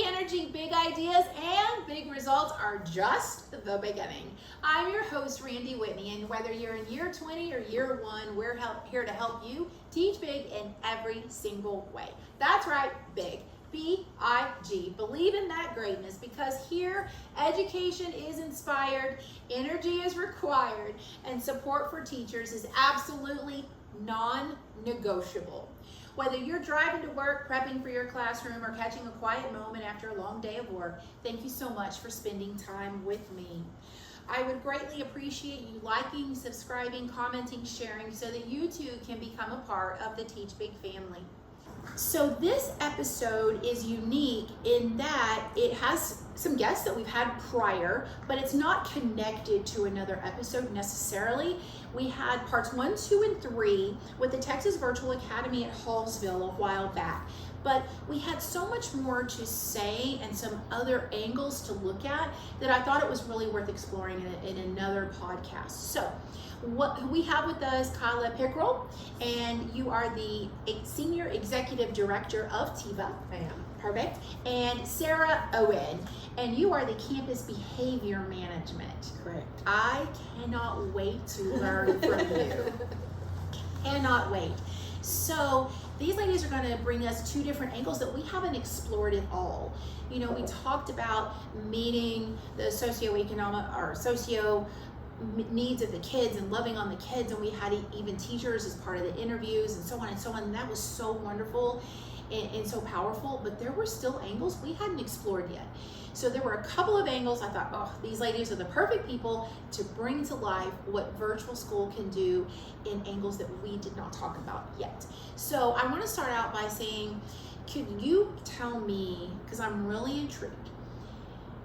energy, big ideas, and big results are just the beginning. I'm your host, Randi Whitney, and whether you're in year 20 or year 1, we're here to help you teach big in every single way. That's right, big. B-I-G. Believe in that greatness, because here education is inspired, energy is required, and support for teachers is absolutely non-negotiable. Whether you're driving to work, prepping for your classroom, or catching a quiet moment after a long day of work, thank you so much for spending time with me. I would greatly appreciate you liking, subscribing, commenting, sharing, so that you too can become a part of the Teach Big family. So this episode is unique in that it has some guests that we've had prior, but it's not connected to another episode necessarily. We had parts 1, 2, and 3 with the Texas Virtual Academy at Hallsville a while back. But we had so much more to say and some other angles to look at that I thought it was really worth exploring in another podcast. So what we have with us, Kyla Pickrell, and you are the Senior Executive Director of TVAH. I am. Perfect. And Sarah Owens, and you are the Campus Behavior Management. Correct. I cannot wait to learn from you. Cannot wait. So these ladies are going to bring us 2 different angles that we haven't explored at all. You know, we talked about meeting the socioeconomic or socio needs of the kids and loving on the kids, and we had even teachers as part of the interviews and so on and so on, and that was so wonderful and so powerful. But there were still angles we hadn't explored yet. So there were a couple of angles I thought, oh, these ladies are the perfect people to bring to life what virtual school can do in angles that we did not talk about yet. So I want to start out by saying, could you tell me, because I'm really intrigued,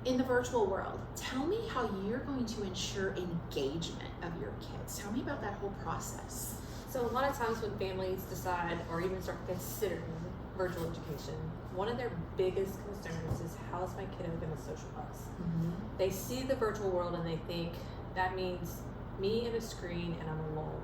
in the virtual world, tell me how you're going to ensure engagement of your kids. Tell me about that whole process. So a lot of times when families decide or even start considering virtual education, one of their biggest concerns is, how is my kiddo going to socialize? Mm-hmm. They see the virtual world and they think that means me and a screen and I'm alone.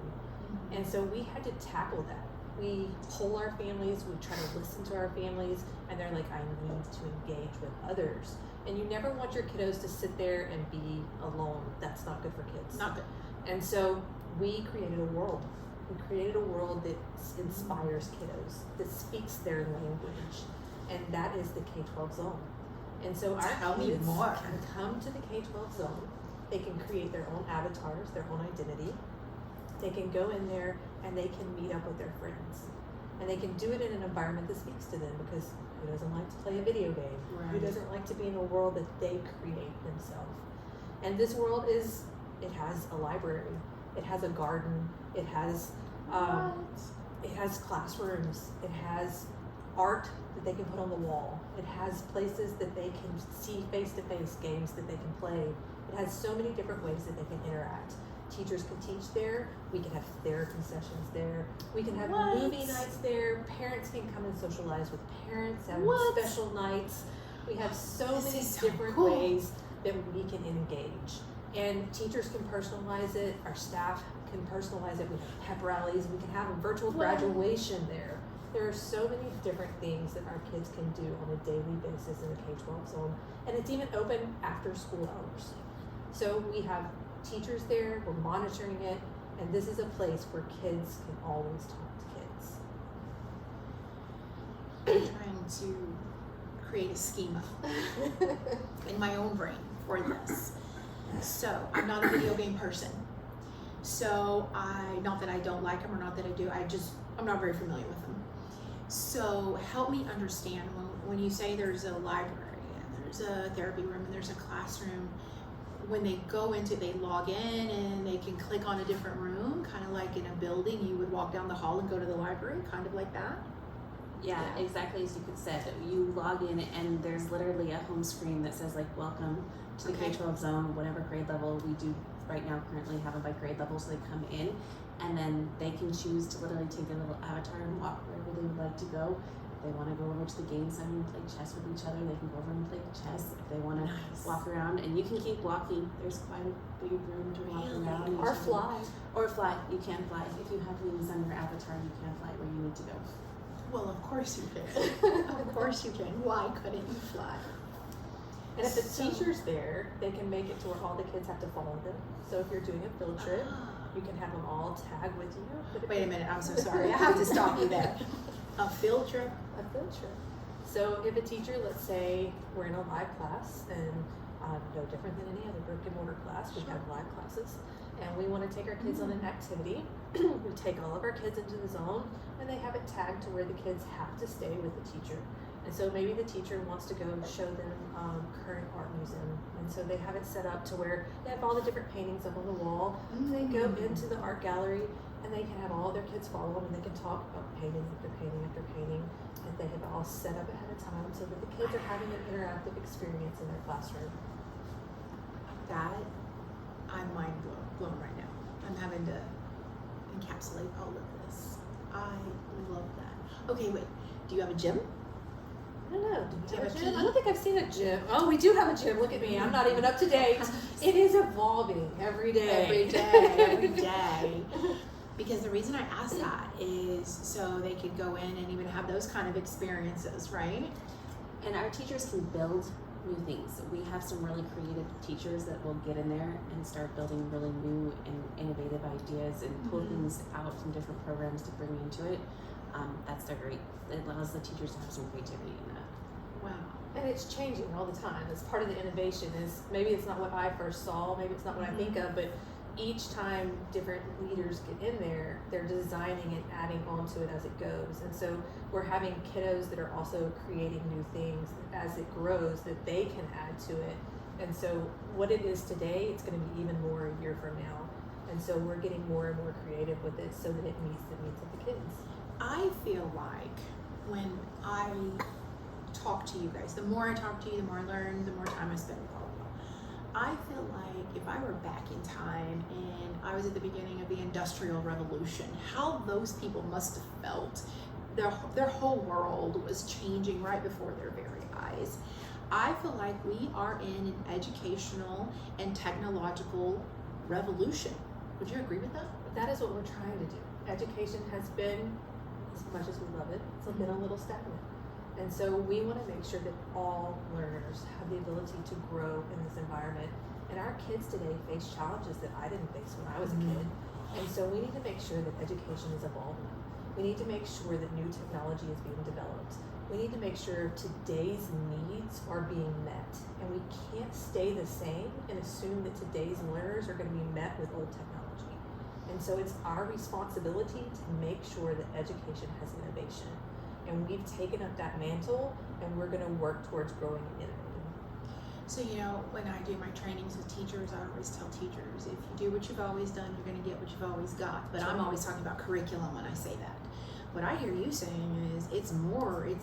Mm-hmm. And so we had to tackle that. We poll our families, we try to listen to our families, and they're like, I need to engage with others. And you never want your kiddos to sit there and be alone. That's not good for kids. Not good. And so we created a world. We created a world that inspires kiddos, that speaks their language. And that is the K12 Zone. And so our kids can come to the K12 Zone. They can create their own avatars, their own identity. They can go in there and they can meet up with their friends. And they can do it in an environment that speaks to them, because who doesn't like to play a video game? Right. Who doesn't like to be in a world that they create themselves? And this world it has a library, it has a garden, it has classrooms, it has art that they can put on the wall, it has places that they can see face-to-face, games that they can play. It has so many different ways that they can interact. Teachers can teach there, we can have therapy sessions there, we can have movie nights there, parents can come and socialize with parents, have special nights. We have so many different ways that we can engage. And teachers can personalize it, our staff can personalize it with pep rallies, we can have a virtual graduation there. There are so many different things that our kids can do on a daily basis in the K12 Zone, and it's even open after school hours. So we have teachers there, we're monitoring it, and this is a place where kids can always talk to kids. I'm trying to create a schema in my own brain for this. So I'm not a video game person. So not that I don't like them or not that I do, I'm not very familiar with them. So help me understand, when you say there's a library and there's a therapy room and there's a classroom, when they go into, they log in and they can click on a different room, kind of like in a building, you would walk down the hall and go to the library, kind of like that? Yeah, exactly as you could say. You log in and there's literally a home screen that says like, welcome to the K12 Zone, whatever grade level. We do right now currently have them by grade level, so they come in and then they can choose to literally take their little avatar and walk wherever they would like to go. If they want to go over to the game center and play chess with each other, they can go over and play chess. If they want to walk around, and you can keep walking, there's quite a big room to walk around. Or fly. Or fly. You can fly. If you have wings on your avatar, you can fly where you need to go. Well, of course you can. Of course you can. Why couldn't you fly? And if the teacher's there, they can make it to where all the kids have to follow them. So if you're doing a field trip, you can have them all tag with you. But Wait a minute, I'm so sorry. I have to stop you there. A field trip? A field trip. So if a teacher, let's say we're in a live class, and no different than any other brick and mortar class, we have live classes, and we want to take our kids on an activity. We take all of our kids into the zone, and they have it tagged to where the kids have to stay with the teacher. And so maybe the teacher wants to go show them current art museum, and so they have it set up to where they have all the different paintings up on the wall. And they go into the art gallery, and they can have all their kids follow them, and they can talk about painting after painting after painting, and they have it all set up ahead of time so that the kids are having an interactive experience in their classroom. That, I'm mind blown right now. I'm having to encapsulate all of this. I love that. Okay, wait. Do you have a gym? I don't know. Do we have a gym? PE? I don't think I've seen a gym. Oh, we do have a gym. Look at me. I'm not even up to date. It is evolving every day. Every day, every day. Because the reason I asked that is so they could go in and even have those kind of experiences, right? And our teachers can build new things. We have some really creative teachers that will get in there and start building really new and innovative ideas and pull things out from different programs to bring into it. That's their great. It allows the teachers to have some creativity in that. Wow. And it's changing all the time. It's part of the innovation. Is maybe it's not what I first saw. Maybe it's not what I think of. But each time different leaders get in there, they're designing and adding onto it as it goes. And so we're having kiddos that are also creating new things as it grows that they can add to it. And so what it is today, it's going to be even more a year from now. And so we're getting more and more creative with it so that it meets the needs of the kids. I feel like when I talk to you guys, the more I talk to you, the more I learn, the more time I spend with all of you. I feel like if I were back in time and I was at the beginning of the Industrial Revolution, how those people must have felt. Their whole world was changing right before their very eyes. I feel like we are in an educational and technological revolution. Would you agree with that? That is what we're trying to do. Education has been, as much as we love it, it's been a little stagnant. And so we want to make sure that all learners have the ability to grow in this environment. And our kids today face challenges that I didn't face when I was a kid. And so we need to make sure that education is evolving. We need to make sure that new technology is being developed. We need to make sure today's needs are being met. And we can't stay the same and assume that today's learners are going to be met with old technology. And so it's our responsibility to make sure that education has innovation. And we've taken up that mantle, and we're going to work towards growing and innovating. So, when I do my trainings with teachers, I always tell teachers, if you do what you've always done, you're going to get what you've always got. But I'm always talking about curriculum when I say that. What I hear you saying is it's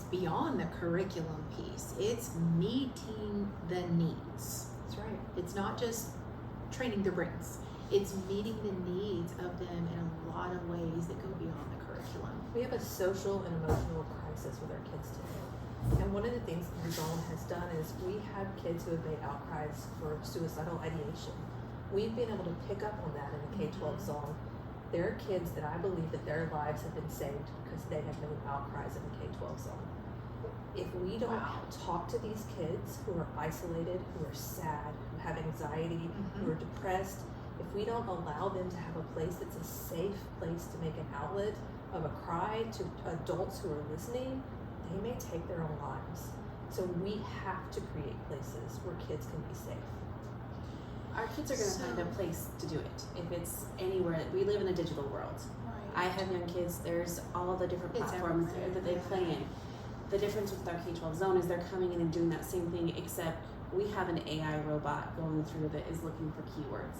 beyond the curriculum piece. It's meeting the needs. That's right. It's not just training their brains. It's meeting the needs of them in a lot of ways that go beyond the curriculum. We have a social and emotional crisis with our kids today. And one of the things that the zone has done is we have kids who have made outcries for suicidal ideation. We've been able to pick up on that in the K12 zone. There are kids that I believe that their lives have been saved because they have made outcries in the K12 zone. If we don't talk to these kids who are isolated, who are sad, who have anxiety, who are depressed, if we don't allow them to have a place that's a safe place to make an outlet of a cry to adults who are listening, they may take their own lives. So we have to create places where kids can be safe. Our kids are going to find a place to do it. If it's anywhere, we live in a digital world. Right. I have young kids, there's all the different platforms that they play in. The difference with our K12 zone is they're coming in and doing that same thing, except we have an AI robot going through that is looking for keywords.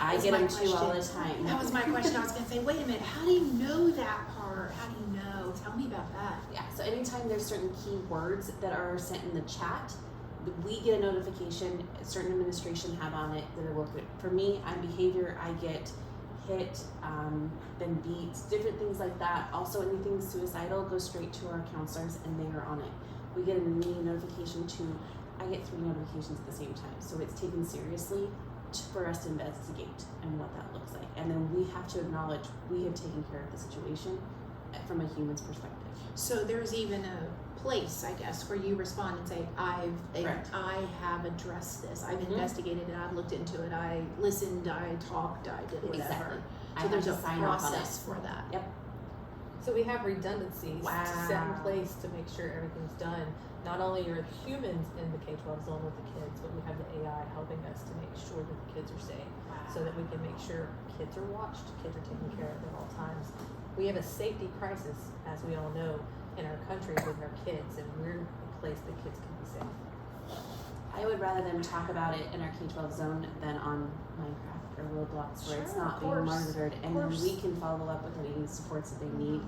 I get them too all the time. That was my question. I was going to say, wait a minute, how do you know that part? How do you know? Tell me about that. Yeah, so anytime there's certain keywords that are sent in the chat, we get a notification, certain administration have on it that I work with. For me, I'm behavior, I get hit, been beat, different things like that. Also anything suicidal goes straight to our counselors and they are on it. We get an immediate notification too. I get 3 notifications at the same time. So it's taken seriously for us to investigate and what that looks like. And then we have to acknowledge we have taken care of the situation from a human's perspective. So there's even a place, I guess, where you respond and say, Correct. I have addressed this. I've Mhm. investigated it. I've looked into it. I listened. I talked. I did whatever. Exactly. So there's a sign off on it. process for that. Yep. So we have redundancies Wow. set in place to make sure everything's done. Not only are humans in the K12 zone with the kids, but we have the AI helping us to make sure that the kids are safe, so that we can make sure kids are watched, kids are taken care of at all times. We have a safety crisis, as we all know, in our country with our kids, and we're a place that kids can be safe. I would rather them talk about it in our K12 zone than on Minecraft or Roblox, where it's Sure, not of being course, monitored, and course. we can follow up with any supports that they need.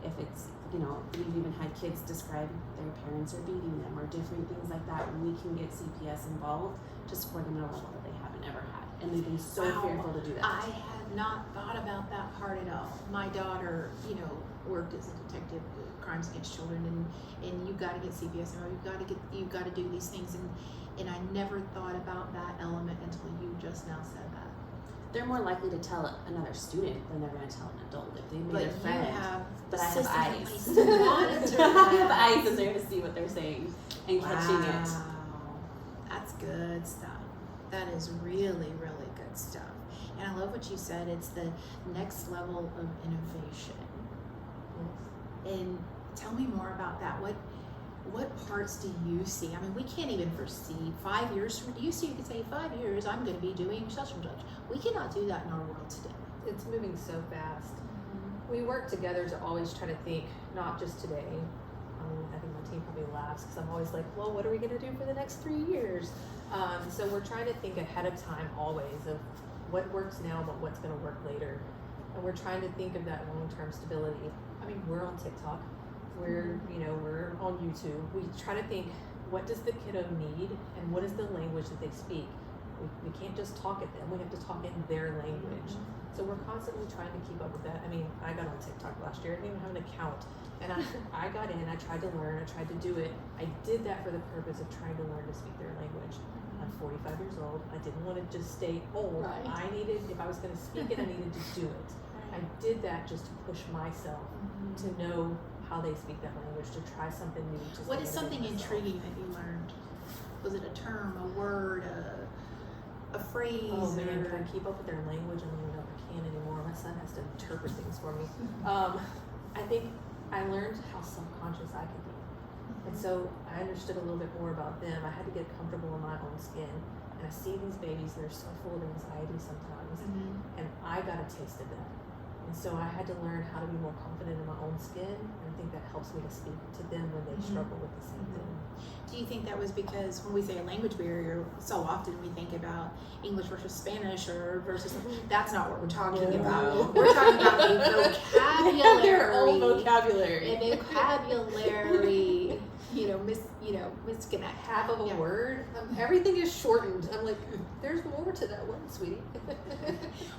If it's, we've even had kids describe their parents are beating them or different things like that. We can get CPS involved to support them at a level that they haven't ever had, and we've been so Wow. fearful to do that. I had not thought about that part at all. My daughter, worked as a detective, crimes against children, and you've got to get CPS, or you've got to do these things, and I never thought about that element until you just now said that. They're more likely to tell another student than they're going to tell an adult if they made But their friend. you have But the I have system in eyes. place to monitor I have that. eyes in there to see what they're saying and catching it. Wow. That's good stuff. That is really, really good stuff. And I love what you said. It's the next level of innovation. And tell me more about that. What parts do you see? I mean, we can't even foresee 5 years from. You could say 5 years, I'm going to be doing such and such. We cannot do that in our world today. It's moving so fast. We work together to always try to think, not just today. I think my team probably laughs because I'm always like, well, what are we going to do for the next 3 years? So we're trying to think ahead of time always of what works now but what's going to work later. And we're trying to think of that long-term stability. I mean, we're on TikTok. We're on YouTube. We try to think, what does the kiddo need and what is the language that they speak? We can't just talk at them. We have to talk in their language. So we're constantly trying to keep up with that. I mean, I got on TikTok last year. I didn't even have an account. And I got in, I tried to learn, I tried to do it. I did that for the purpose of trying to learn to speak their language. I'm 45 years old. I didn't want to just stay old. Right. If I was going to speak it, I needed to do it. I did that just to push myself to know how they speak that language, to try something new. What is something intriguing that you learned? Was it a term, a word, a phrase? Oh man, can I keep up with their language? I don't even know if I can anymore. My son has to interpret things for me. I think I learned how self-conscious I could be. And so I understood a little bit more about them. I had to get comfortable in my own skin. And I see these babies that are so full of anxiety sometimes. And I got a taste of that. And so I had to learn how to be more confident in my own skin. And I think that helps me to speak to them when they struggle with the same thing. Do you think that was because when we say a language barrier, so often we think about English versus Spanish or versus, that's not what we're talking about. We're talking about a vocabulary. Their own vocabulary. A vocabulary, Miss gonna Half of a word. Everything is shortened. I'm like, there's more to that one, sweetie.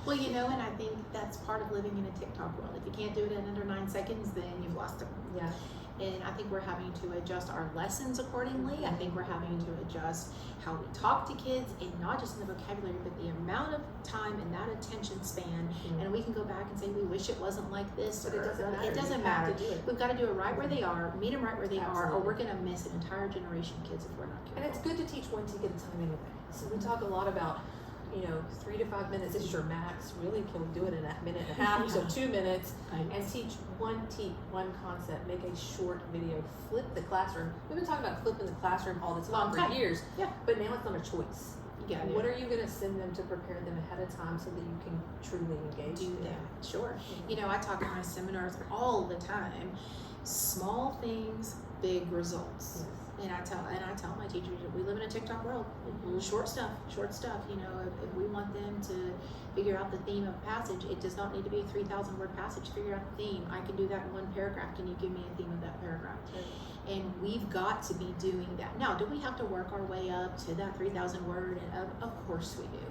Well, and I think that's part of living in a TikTok world. If you can't do it in under 9 seconds, then you've lost them. Yeah. And I think we're having to adjust our lessons accordingly. I think we're having to adjust how we talk to kids, and not just in the vocabulary, but the amount of time and that attention span. And we can go back and say, we wish it wasn't like this. But it doesn't matter. It doesn't You matter. have to do it. We've got to do it right where they are, meet them right where they are, or Absolutely. we're going to miss an entire generation of kids if we're not careful. And it's good to teach one tick at a time anyway. So we talk a lot about, 3 to 5 minutes is your max. Really, can we do it in a minute and a half? So 2 minutes. And teach one concept. Make a short video. Flip the classroom. We've been talking about flipping the classroom all this long for years. Yeah. But now it's not a choice. Yeah. What are you going to send them to prepare them ahead of time so that you can truly engage Do them? that. Sure. I talk in my seminars all the time. Small things, big results. Yes. And I tell my teachers that we live in a TikTok world. Short stuff. If we want them to figure out the theme of a passage, it does not need to be a 3,000 word passage. Figure out the theme. I can do that in one paragraph. Can you give me a theme of that paragraph? And we've got to be doing that. Now, do we have to work our way up to that 3,000 word? Of course we do.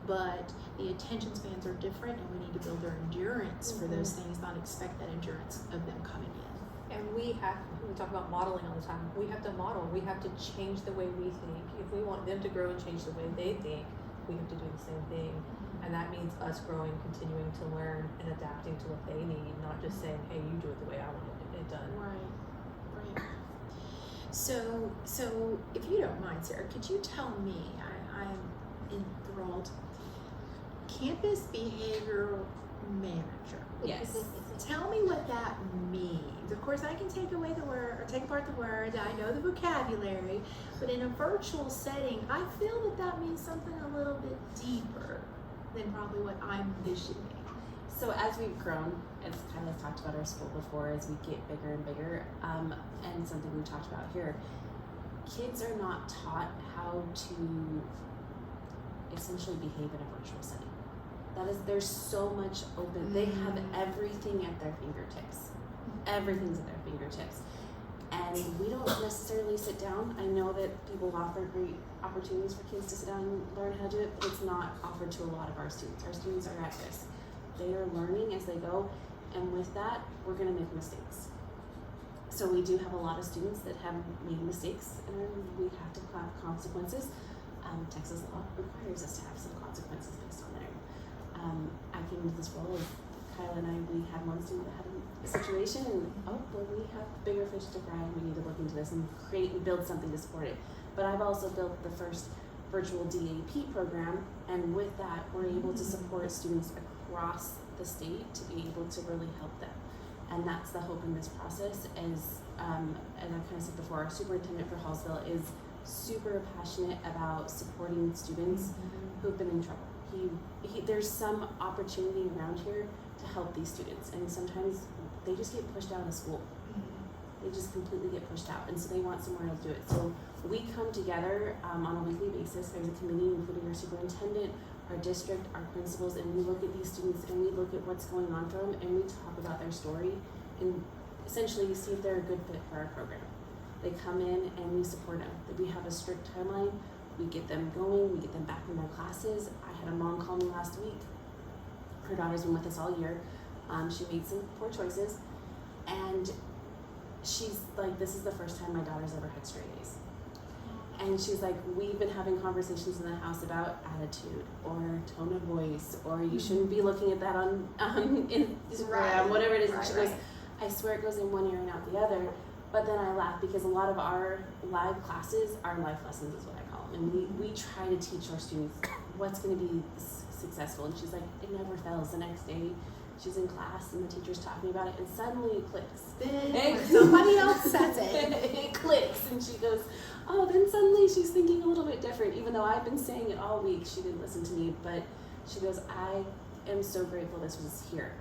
But the attention spans are different, and we need to build their endurance for those things, not expect that endurance of them coming in. And we talk about modeling all the time. We have to model. We have to change the way we think. If we want them to grow and change the way they think, we have to do the same thing. And that means us growing, continuing to learn, and adapting to what they need, not just saying, hey, you do it the way I want it done. Right. So if you don't mind, Sarah, could you tell me, I'm enthralled, campus behavioral manager. Yes. Tell me what that means. Of course, I can take away the word or take apart the word. I know the vocabulary, but in a virtual setting, I feel that means something a little bit deeper than probably what I'm envisioning. So as we've grown, as Kyla talked about our school before, as we get bigger and bigger, and something we talked about here, kids are not taught how to essentially behave in a virtual setting. There's so much open, they have everything at their fingertips. Everything's at their fingertips. And we don't necessarily sit down. I know that people offer great opportunities for kids to sit down and learn how to do it, but it's not offered to a lot of our students. Our students are at risk. They are learning as they go, and with that, we're gonna make mistakes. So we do have a lot of students that have made mistakes, and we have to have consequences. Texas law requires us to have some consequences based on there. I came into this role, Kyla and I, we had one student that had a situation, and we have bigger fish to fry, and we need to look into this and create and build something to support it. But I've also built the first virtual DAEP program, and with that, we're able to support students across the state to be able to really help them. And that's the hope in this process is, and I kind of said before, our superintendent for Hallsville is super passionate about supporting students who've been in trouble. There's some opportunity around here to help these students, and sometimes they just get pushed out of school. They just completely get pushed out, and so they want somewhere else to do it. So we come together on a weekly basis. There's a committee, including our superintendent, our district, our principals, and we look at these students and we look at what's going on for them, and we talk about their story and essentially see if they're a good fit for our program. They come in and we support them. We have a strict timeline. We get them going. We get them back in their classes. I had a mom call me last week. Her daughter's been with us all year. She made some poor choices, and she's like, this is the first time my daughter's ever had straight A's. And she's like, we've been having conversations in the house about attitude or tone of voice, or you shouldn't be looking at that on Instagram, whatever it is. And she goes, I swear it goes in one ear and out the other. But then I laugh because a lot of our live classes are life lessons is what I call them. And we try to teach our students what's going to be successful. And she's like, it never fails. The next day, she's in class and the teacher's talking about it, and suddenly it clicks. Somebody else says it. It clicks, and she goes, oh, then suddenly she's thinking a little bit different. Even though I've been saying it all week, she didn't listen to me. But she goes, I am so grateful this was here.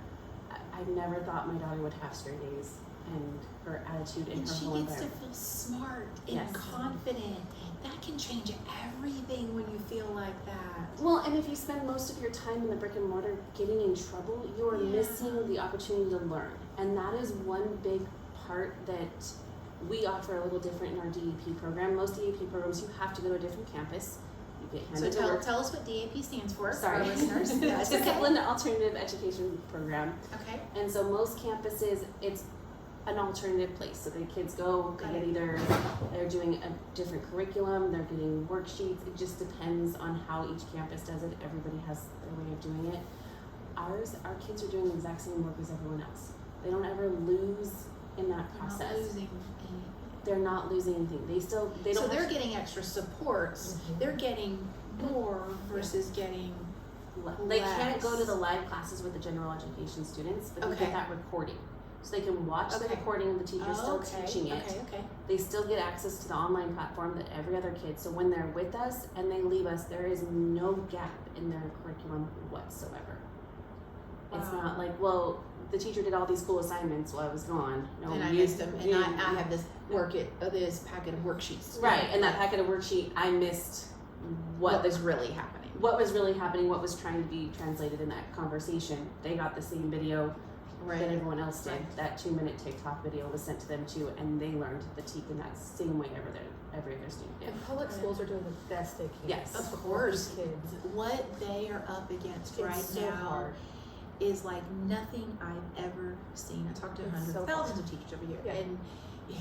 I never thought my daughter would have straight A's, and her attitude in her whole environment. And she gets to feel smart and confident. That can change everything when you feel like that. Well, and if you spend most of your time in the brick and mortar getting in trouble, you are missing the opportunity to learn. And that is one big part that we offer a little different in our DAEP program. Most DAEP programs, you have to go to a different campus. You get handed So tell us what DAEP stands for. Sorry, our listeners. Disciplined Alternative Education Program. Okay. And so most campuses, it's an alternative place. So the kids go, they get either, they're doing a different curriculum, they're getting worksheets. It just depends on how each campus does it. Everybody has their way of doing it. Our kids are doing the exact same work as everyone else. They don't ever lose in that process. Not losing anything. They're not losing anything. They don't. So they're getting extra supports. They're getting more versus getting They can't go to the live classes with the general education students, but they get that recording. So they can watch the recording of the teacher still teaching it. They still get access to the online platform that every other kid. So when they're with us and they leave us, there is no gap in their curriculum whatsoever. Wow. It's not like, well, the teacher did all these cool assignments while I was gone. No, and I missed them. And I have this this packet of worksheets. Right, and that packet of worksheet, I missed what was really happening. What was really happening, what was trying to be translated in that conversation. They got the same video that everyone else did. That 2-minute TikTok video was sent to them too, and they learned the TEEP in that same way every other student did. And public schools are doing the best they can. Yes, of course. Kids. What they are up against so now hard. is like nothing I've ever seen. I talked to hundreds, thousands of teachers over here, and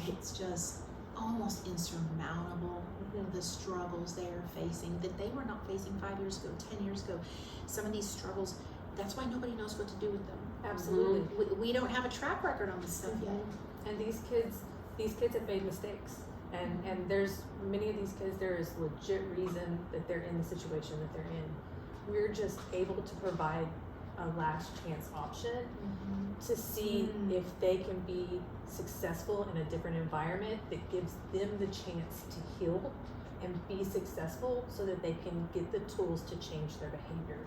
it's just almost insurmountable, Mhm. the struggles they are facing that they were not facing 5 years ago, 10 years ago. Some of these struggles, that's why nobody knows what to do with them. Absolutely. We don't have a track record on this stuff yet. And these kids have made mistakes. And there's many of these kids, there is legit reason that they're in the situation that they're in. We're just able to provide a last chance option to see if they can be successful in a different environment that gives them the chance to heal and be successful so that they can get the tools to change their behavior.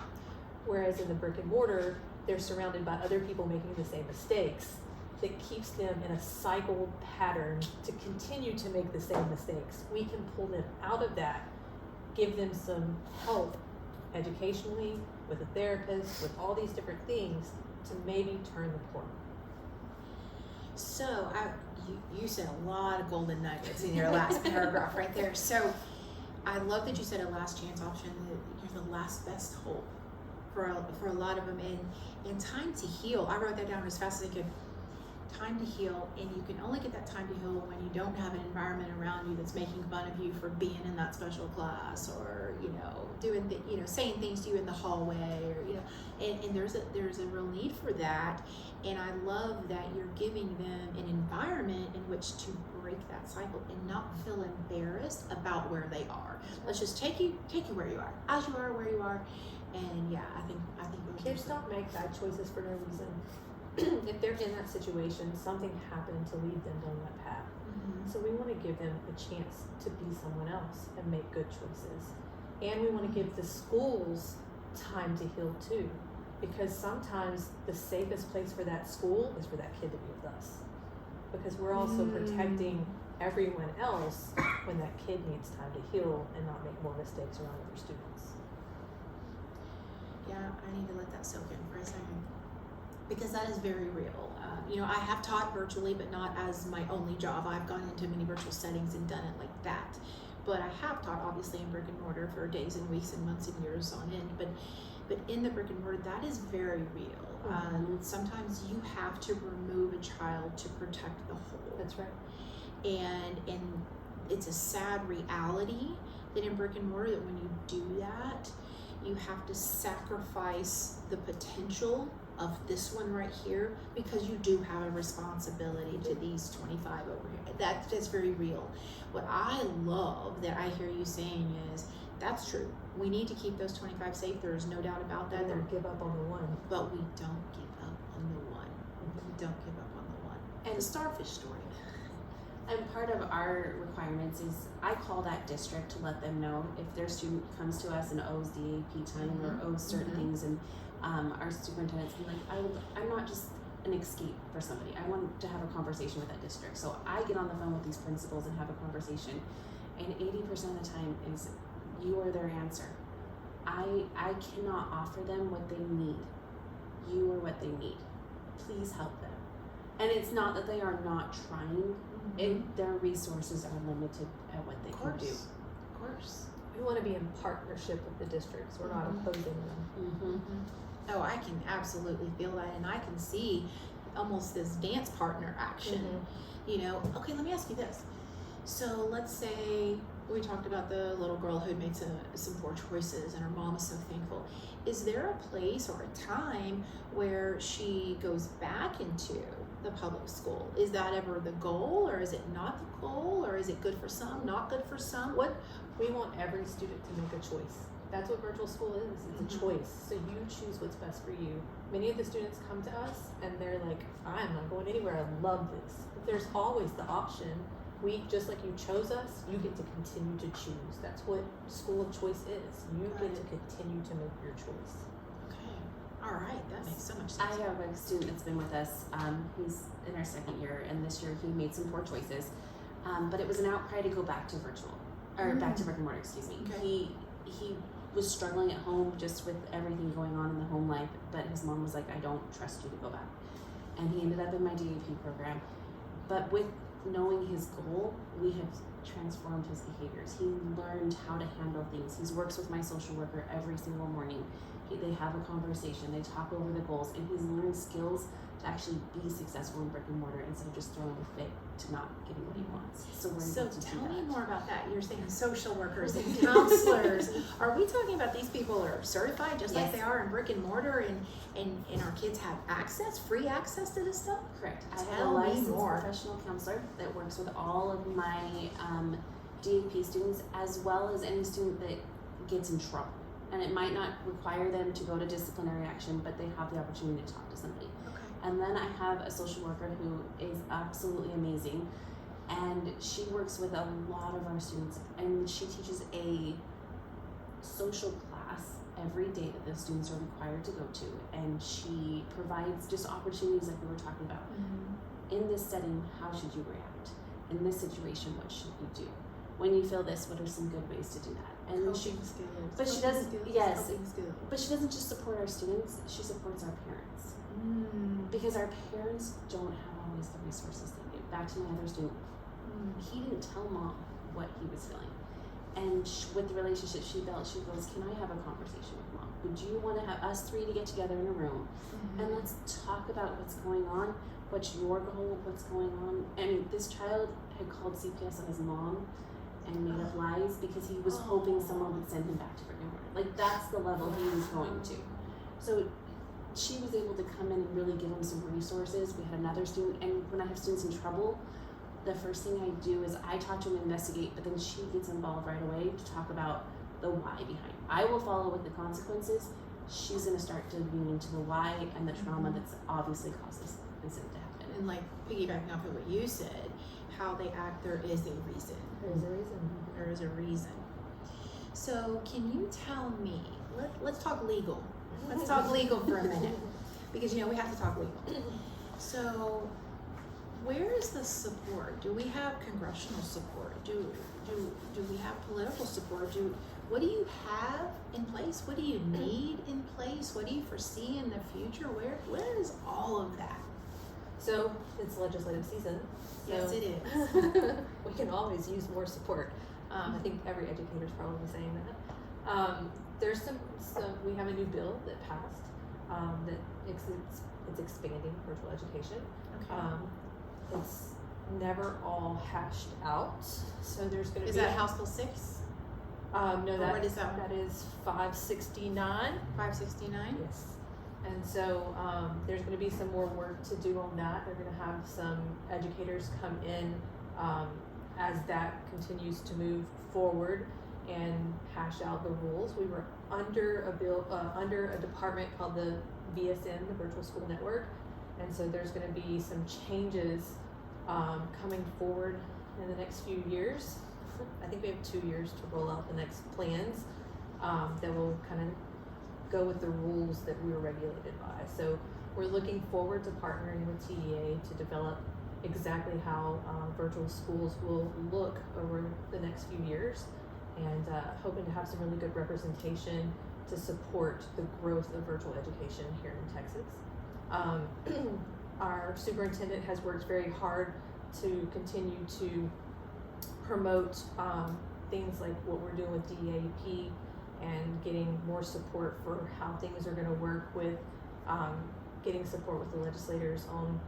Whereas in the brick and mortar, they're surrounded by other people making the same mistakes that keeps them in a cycle pattern to continue to make the same mistakes. We can pull them out of that, give them some help educationally, with a therapist, with all these different things to maybe turn the corner. So you said a lot of golden nuggets in your last paragraph right there. So I love that you said a last chance option, that you're the last best hope for a lot of them, and time to heal. I wrote that down as fast as I could. Time to heal, and you can only get that time to heal when you don't have an environment around you that's making fun of you for being in that special class, or doing saying things to you in the hallway, or and there's a real need for that. And I love that you're giving them an environment in which to break that cycle and not feel embarrassed about where they are. Let's just take you where you are, as you are, where you are. And yeah, I think Kids don't make bad choices for no reason. If they're in that situation, something happened to lead them down that path. So we want to give them a chance to be someone else and make good choices. And we want to give the schools time to heal too, because sometimes the safest place for that school is for that kid to be with us, because we're also protecting everyone else when that kid needs time to heal and not make more mistakes around other students. Yeah, I need to let that soak in for a second, because that is very real. I have taught virtually, but not as my only job. I've gone into many virtual settings and done it like that. But I have taught, obviously, in brick and mortar for days and weeks and months and years on end. But in the brick and mortar, that is very real. Sometimes you have to remove a child to protect the whole. That's right. And it's a sad reality that in brick and mortar, that when you do that, you have to sacrifice the potential of this one right here, because you do have a responsibility to these 25 over here. That's very real. What I love that I hear you saying is, that's true. We need to keep those 25 safe. There's no doubt about that. We don't give up on the one. But we don't give up on the one. We don't give up on the one. And the starfish story. And part of our requirements is I call that district to let them know if their student comes to us and owes DAEP time or owes certain things, and our superintendents be like, I'm not just an escape for somebody. I want to have a conversation with that district. So I get on the phone with these principals and have a conversation, and 80% of the time is you are their answer. I cannot offer them what they need. You are what they need. Please help them. And it's not that they are not trying. Their resources are limited at what they can do. Of course. We want to be in partnership with the districts. We're not opposing them. Oh, I can absolutely feel that, and I can see almost this dance partner action. Okay, let me ask you this. So let's say we talked about the little girl who had made some poor choices, and her mom is so thankful. Is there a place or a time where she goes back into the public school? Is that ever the goal, or is it not the goal, or is it good for some, not good for some? We want every student to make a choice. That's what virtual school is. It's a choice. So you choose what's best for you. Many of the students come to us and they're like, I'm not going anywhere. I love this. But there's always the option. Just like you chose us, you get to continue to choose. That's what school of choice is. You get to continue to make your choice. Okay. All right. That makes so much sense. I have a student that's been with us. He's in our second year, and this year he made some poor choices. But it was an outcry to go back to virtual, or back to brick and mortar, excuse me. Okay. He was struggling at home just with everything going on in the home life, but his mom was like, I don't trust you to go back. And he ended up in my DAEP program. But with knowing his goal, we have transformed his behaviors. He learned how to handle things. He works with my social worker every single morning. They have a conversation, they talk over the goals, and he's learned skills to actually be successful in brick and mortar instead of just throwing a fit to not getting what he wants. So we're So able to tell do me that. more about that. You're saying social workers and counselors. Are we talking about these people are certified just like Yes. they are in brick and mortar, and our kids have access, free access to this stuff? Correct. I have a Tell me licensed more. professional counselor that works with all of my DAEP students, as well as any student that gets in trouble. And it might not require them to go to disciplinary action, but they have the opportunity to talk to somebody. Okay. And then I have a social worker who is absolutely amazing, and she works with a lot of our students, and she teaches a social class every day that the students are required to go to, and she provides just opportunities like we were talking about. In this setting, how should you react? In this situation, what should you do? When you feel this, what are some good ways to do that? And Coping skills. but she Coping doesn't- skills, yes. coping skills. but she doesn't just support our students, she supports our parents. Because our parents don't have always the resources they do. Back to my other student, he didn't tell mom what he was feeling. And with the relationship she built, she goes, can I have a conversation with mom? Would you want to have us three to get together in a room and let's talk about what's going on? What's your goal? What's going on? I mean, this child had called CPS on his mom and made up lies because he was hoping someone would send him back to brick and mortar. Like, that's the level he was going to. So she was able to come in and really give him some resources. We had another student, and when I have students in trouble, the first thing I do is I talk to them and investigate, but then she gets involved right away to talk about the why behind it. I will follow with the consequences. She's going to start digging into the why and the trauma that's obviously caused this incident to happen. And like piggybacking off of what you said, how they act, there is a reason. There's a reason. There is a reason. So can you tell me, let's talk legal. Let's talk legal for a minute, because we have to talk legal. So where is the support? Do we have congressional support? Do we have political support? What do you have in place? What do you need in place? What do you foresee in the future? Where is all of that? So it's legislative season. Yes, so it is. we can always use more support. I think every educator is probably saying that. There's some. We have a new bill that passed that it's expanding virtual education. Okay. It's never all hashed out. So there's going to Is be. that House Bill 6? No, that what is that? That is 569. 569? Yes. And so there's going to be some more work to do on that. They're going to have some educators come in as that continues to move forward and hash out the rules. We were under a bill, under a department called the VSN, the Virtual School Network, and so there's going to be some changes coming forward in the next few years. I think we have 2 years to roll out the next plans that will kind of go with the rules that we were regulated by. So we're looking forward to partnering with TDA to develop exactly how virtual schools will look over the next few years, and hoping to have some really good representation to support the growth of virtual education here in Texas. Our superintendent has worked very hard to continue to promote things like what we're doing with DAEP and getting more support for how things are going to work with getting support with the legislators on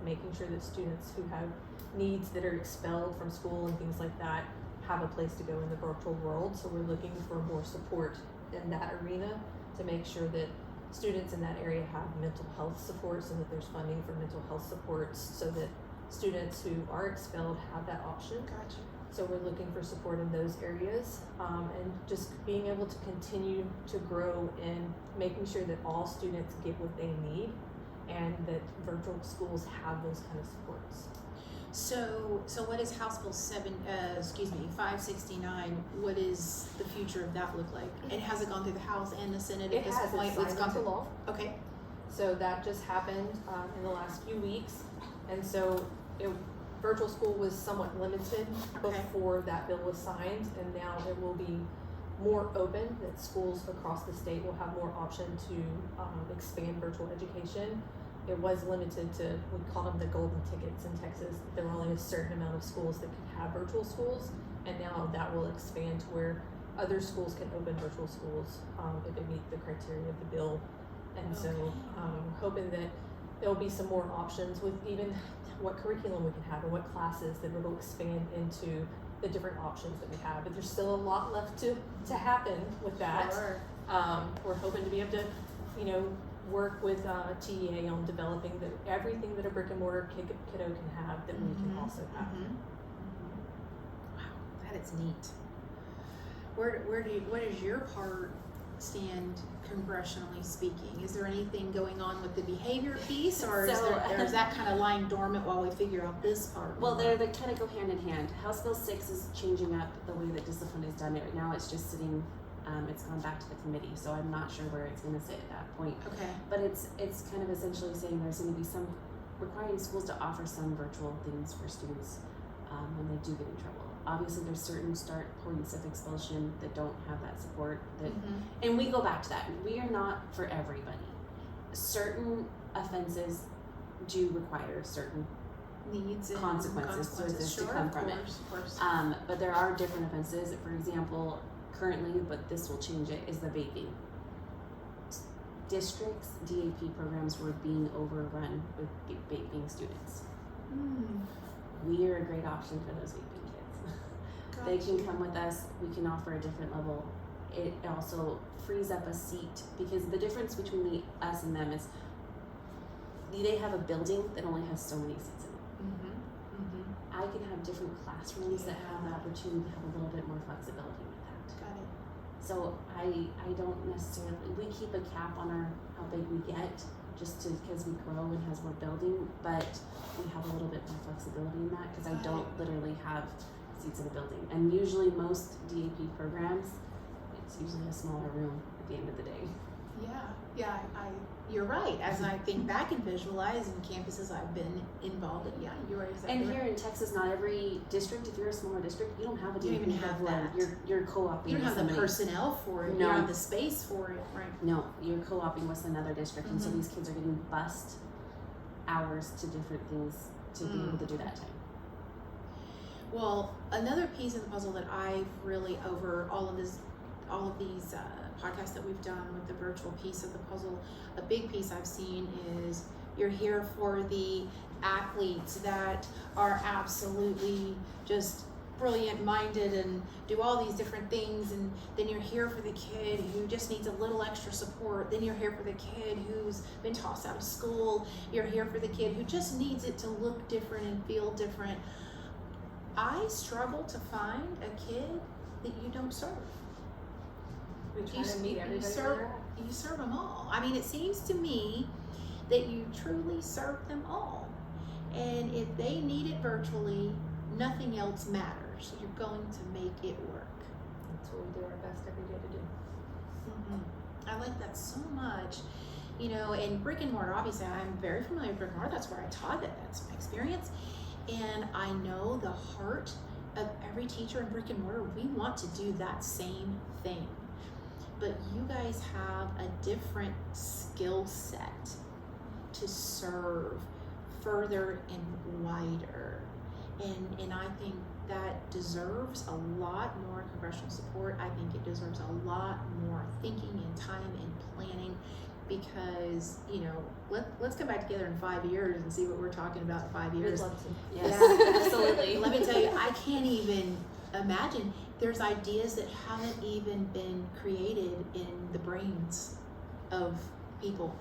making sure that students who have needs that are expelled from school and things like that have a place to go in the virtual world. So we're looking for more support in that arena to make sure that students in that area have mental health supports and that there's funding for mental health supports so that students who are expelled have that option. Gotcha. So we're looking for support in those areas, and just being able to continue to grow in making sure that all students get what they need and that virtual schools have those kind of supports. So what is House Bill 569? What is the future of that look like? And has it gone through the House and the Senate at this point? It's signed into law. Okay. So that just happened in the last few weeks, and so virtual school was somewhat limited before that bill was signed, and now it will be more open, that schools across the state will have more option to expand virtual education. it was limited to, we call them the golden tickets in Texas. There were only a certain amount of schools that could have virtual schools, and now that will expand to where other schools can open virtual schools if they meet the criteria of the bill. And so hoping that there'll be some more options with even what curriculum we can have and what classes, that it'll expand into the different options that we have. But there's still a lot left to happen with that. Sure. We're hoping to be able to, work with TEA on developing everything that a brick and mortar kiddo can have that we can also have. Wow, that is neat. What does your part stand congressionally speaking? Is there anything going on with the behavior piece, or is that kind of lying dormant while we figure out this part? Well, they kind of go hand in hand. House Bill 6 is changing up the way that discipline is done. Right now it's just sitting, it's gone back to the committee, so I'm not sure where it's going to sit at that point. Okay. But it's kind of essentially saying there's going to be some, requiring schools to offer some virtual things for students when they do get in trouble. Obviously, there's certain start points of expulsion that don't have that support. And we go back to that. We are not for everybody. Certain offenses do require certain Needs and consequences to come from it. Of course. But there are different offenses. For example, currently, but this will change it, is the vaping. Districts, DAEP programs were being overrun with vaping students. We are a great option for those vaping kids. They can come with us. We can offer a different level. It also frees up a seat, because the difference between us and them is they have a building that only has so many seats in it. I can have different classrooms that have the opportunity to have a little bit more flexibility with that. Got it. So I don't necessarily, we keep a cap on how big we get, just because we grow and as we're building, but we have a little bit more flexibility in that, because I don't literally have seats in a building. And usually most DAP programs, it's usually a smaller room at the end of the day. Yeah, you're right. As I think back and visualize in campuses I've been involved in, you're right. Exactly. And here in Texas, not every district, if you're a smaller district, you don't have a DAP You don't even have program. that. You're co-oping. You don't have the somebody. personnel for it. No. You don't have the space for it, right? No, you're co-oping with another district, and so these kids are getting bused hours to different things to be able to do that time. Well, another piece of the puzzle that I've really, over all of these podcasts that we've done with the virtual piece of the puzzle, a big piece I've seen is you're here for the athletes that are absolutely just brilliant minded and do all these different things, and then you're here for the kid who just needs a little extra support. Then you're here for the kid who's been tossed out of school. You're here for the kid who just needs it to look different and feel different. I struggle to find a kid that you don't serve. We try to meet everybody You serve them all. I mean, it seems to me that you truly serve them all. And if they need it virtually, nothing else matters. You're going to make it work. That's what we do our best every day to do. I like that so much. And brick and mortar, obviously I'm very familiar with brick and mortar. That's where I taught it. That's my experience. And I know the heart of every teacher in brick and mortar. We want to do that same thing. But you guys have a different skill set to serve further and wider. And I think that deserves a lot more congressional support. I think it deserves a lot more thinking and time and planning, because, let's come back together in 5 years and see what we're talking about in 5 years. We'd love to. Yes, absolutely. Let me tell you, I can't even imagine. There's ideas that haven't even been created in the brains of people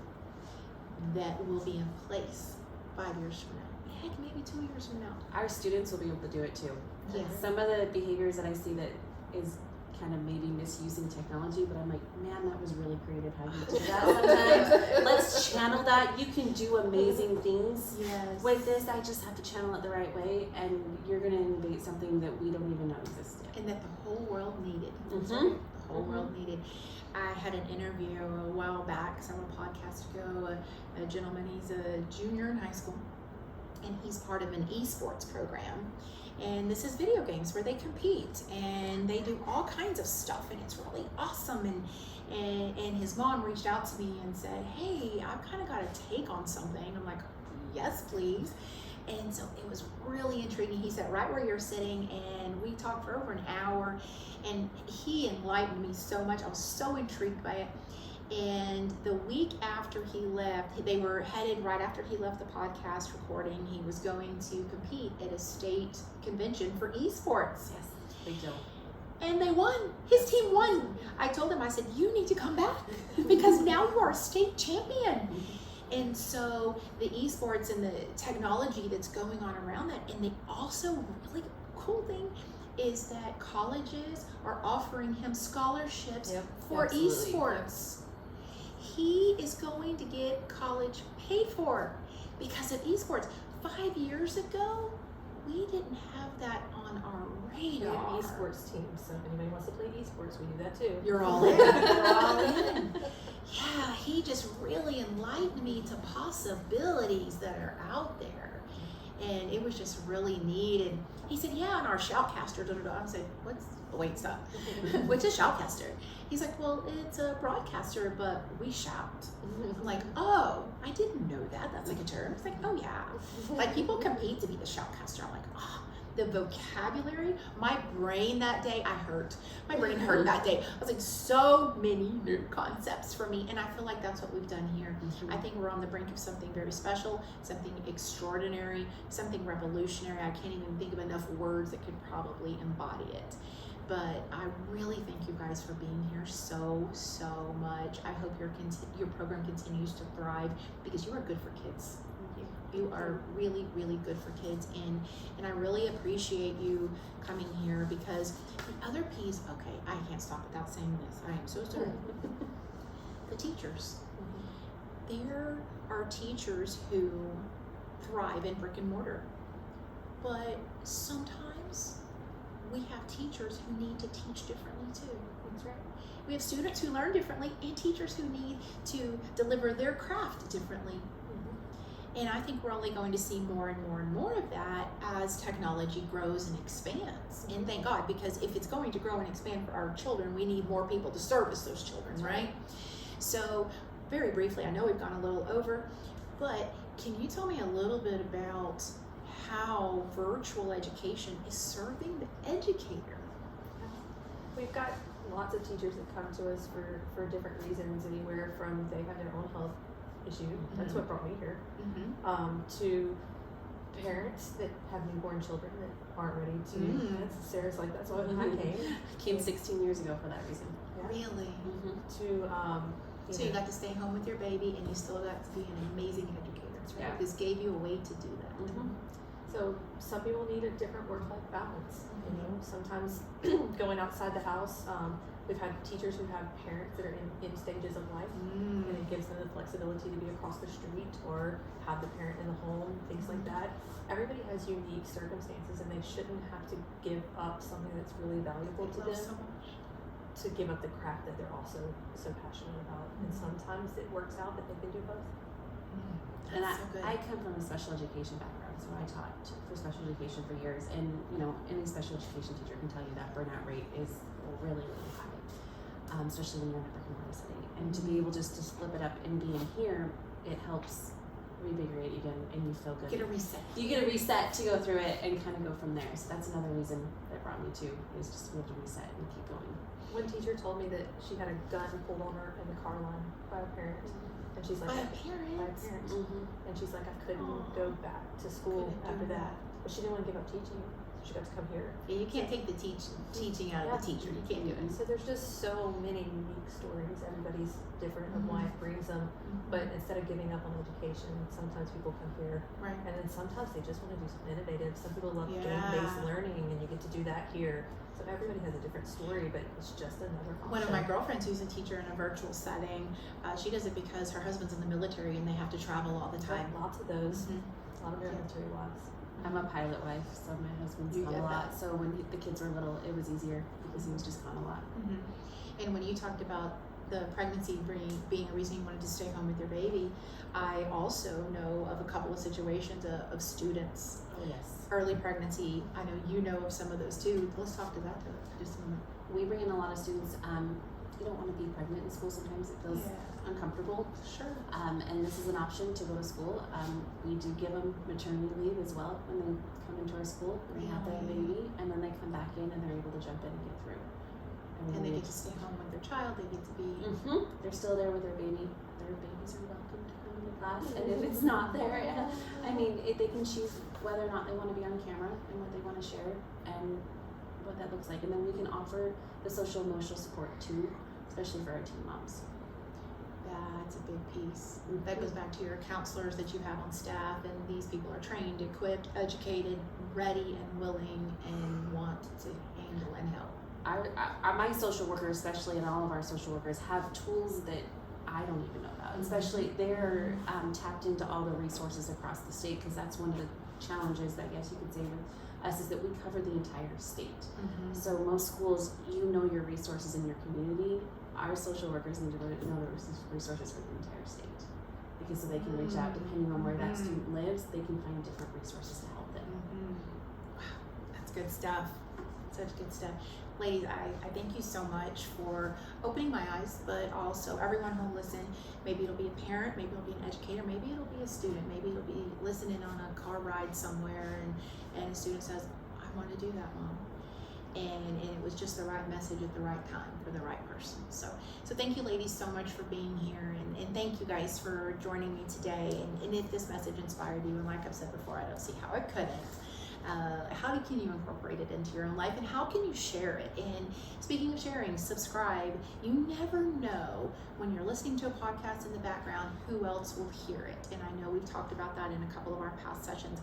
that will be in place 5 years from now. Heck, maybe 2 years from now. Our students will be able to do it too. Yes. Some of the behaviors that I see that is kind of maybe misusing technology, but I'm like, man, that was really creative how you did that sometimes. Let's channel that. You can do amazing things with this. I just have to channel it the right way, and you're going to innovate something that we don't even know existed. And that the whole world needed. Mm-hmm. The whole world needed. I had an interview a while back, several podcasts ago, a gentleman, he's a junior in high school, and he's part of an esports program. And this is video games where they compete and they do all kinds of stuff, and it's really awesome. And his mom reached out to me and said, hey, I've kind of got a take on something. I'm like, yes, please. And so it was really intriguing. He sat right where you're sitting, and we talked for over an hour, and he enlightened me so much. I was so intrigued by it. And the week after he left, they were headed right after he left the podcast recording. He was going to compete at a state convention for esports. Yes, big deal. And they won. His team won. I told him, I said, you need to come back because now you are a state champion. And so the esports and the technology that's going on around that, and the also really cool thing is that colleges are offering him scholarships for esports. He is going to get college paid for because of esports. 5 years ago, we didn't have that on our radar. We have esports teams, so if anybody wants to play esports, we do that too. You're all in. You're all in. Yeah, he just really enlightened me to possibilities that are out there. And it was just really neat. And he said, yeah, and our shoutcaster, I said, wait, stop. What's a shoutcaster? He's like, well, it's a broadcaster, but we shout. I'm like, oh, I didn't know that. That's like a term. It's like, oh yeah. Like people compete to be the shoutcaster. I'm like, oh, the vocabulary, my brain that day, my brain hurt that day. I was like, so many new concepts for me. And I feel like that's what we've done here. I think we're on the brink of something very special, something extraordinary, something revolutionary. I can't even think of enough words that could probably embody it. But I really thank you guys for being here so much. I hope your program continues to thrive because you are good for kids. You are really, really good for kids, and I really appreciate you coming here because the other piece, okay, I can't stop without saying this. I am so sorry. The teachers. There are teachers who thrive in brick and mortar, but sometimes we have teachers who need to teach differently too. That's right. We have students who learn differently and teachers who need to deliver their craft differently. And I think we're only going to see more and more and more of that as technology grows and expands. And thank God, because if it's going to grow and expand for our children, we need more people to service those children, right? So very briefly, I know we've gone a little over, but can you tell me a little bit about how virtual education is serving the educator? We've got lots of teachers that come to us for different reasons, anywhere from they have their own health issue, that's what brought me here, to parents that have newborn children that aren't ready to. Sarah's like, that's why I came. Came 16 years ago for that reason. Yeah. Really? To so you got to stay home with your baby, and you still got to be an amazing educator. That's right. This gave you a way to do that. So some people need a different work-life balance. You know, sometimes going outside the house. We've had teachers who have parents that are in stages of life, and it gives them the flexibility to be across the street or have the parent in the home, things like that. Everybody has unique circumstances, and they shouldn't have to give up something that's really valuable to them to give up the craft that they're also so passionate about. And sometimes it works out that they can do both. And I come from a special education background, so I taught for special education for years. And you know, any special education teacher can tell you that burnout rate is really, really high. Especially when you're in a brick and mortar setting. And to be able just to flip it up and be in here, it helps revigorate you again, and you feel good. Get a reset. You get a reset to go through it and kind of go from there. So that's another reason that brought me to, is just to be able to reset and keep going. One teacher told me that she had a gun pulled on her in the car line by a parent. And she's like, by a parent? And she's like, I couldn't go back to school after that. But she didn't want to give up teaching. She got to come here. Yeah, you can't take the teaching out of the teacher. You can't do it. So there's just so many unique stories. Everybody's different of why it brings them. But instead of giving up on education, sometimes people come here. Right. And then sometimes they just want to do something innovative. Some people love game-based learning, and you get to do that here. So everybody has a different story, but it's just another option. One of my girlfriends who's a teacher in a virtual setting, she does it because her husband's in the military and they have to travel all the time. Lots of those. A lot of military wives. I'm a pilot wife, so my husband's gone a lot. So when the kids were little, it was easier because he was just gone a lot. And when you talked about the pregnancy being a reason you wanted to stay home with your baby, I also know of a couple of situations of students. Oh, yes. Early pregnancy. I know you know of some of those too. Let's talk to that for just a moment. We bring in a lot of students. You don't want to be pregnant in school. Sometimes it feels uncomfortable. Sure. And this is an option to go to school. We do give them maternity leave as well when they come into our school and they have their baby, and then they come back in and they're able to jump in and get through. And they get to stay home with their child. They get to be. They're still there with their baby. Their babies are welcome to come into class, and if it's not there, I mean, they can choose whether or not they want to be on camera and what they want to share and what that looks like. And then we can offer the social emotional support too, especially for our teen moms. That's a big piece. That goes back to your counselors that you have on staff, and these people are trained, equipped, educated, ready, and willing, and want to handle and help. My social workers, especially, and all of our social workers, have tools that I don't even know about. Especially, they're tapped into all the resources across the state, because that's one of the challenges, I guess you could say, with us, is that we cover the entire state. So most schools, you know your resources in your community. Our social workers need to know the resources for the entire state, because so they can reach out depending on where that student lives. They can find different resources to help them. Wow, that's good stuff. Such good stuff. Ladies, I thank you so much for opening my eyes, but also everyone home listen. Maybe it'll be a parent, maybe it'll be an educator, maybe it'll be a student, maybe it'll be listening on a car ride somewhere, and a student says, I want to do that, Mom. And it was just the right message at the right time for the right person. So thank you, ladies, so much for being here, and thank you guys for joining me today. And if this message inspired you, and like I've said before, I don't see how it couldn't. How can you incorporate it into your own life, and how can you share it? And speaking of sharing, subscribe. You never know when you're listening to a podcast in the background who else will hear it. And I know we've talked about that in a couple of our past sessions,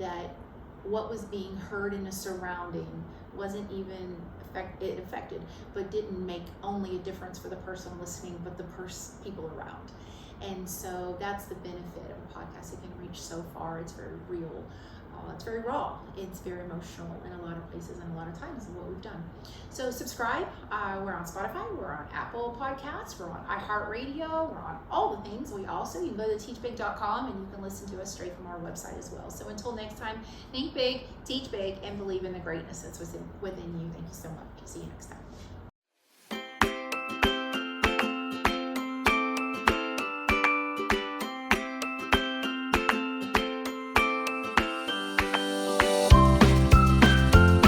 that what was being heard in a surrounding wasn't even affected, but didn't make only a difference for the person listening, but the people around. And so that's the benefit of a podcast. It can reach so far. It's very real. It's very raw. It's very emotional in a lot of places and a lot of times in what we've done. So subscribe. We're on Spotify. We're on Apple Podcasts. We're on iHeartRadio. We're on all the things. You can go to teachbig.com and you can listen to us straight from our website as well. So until next time, think big, teach big, and believe in the greatness that's within you. Thank you so much. See you next time.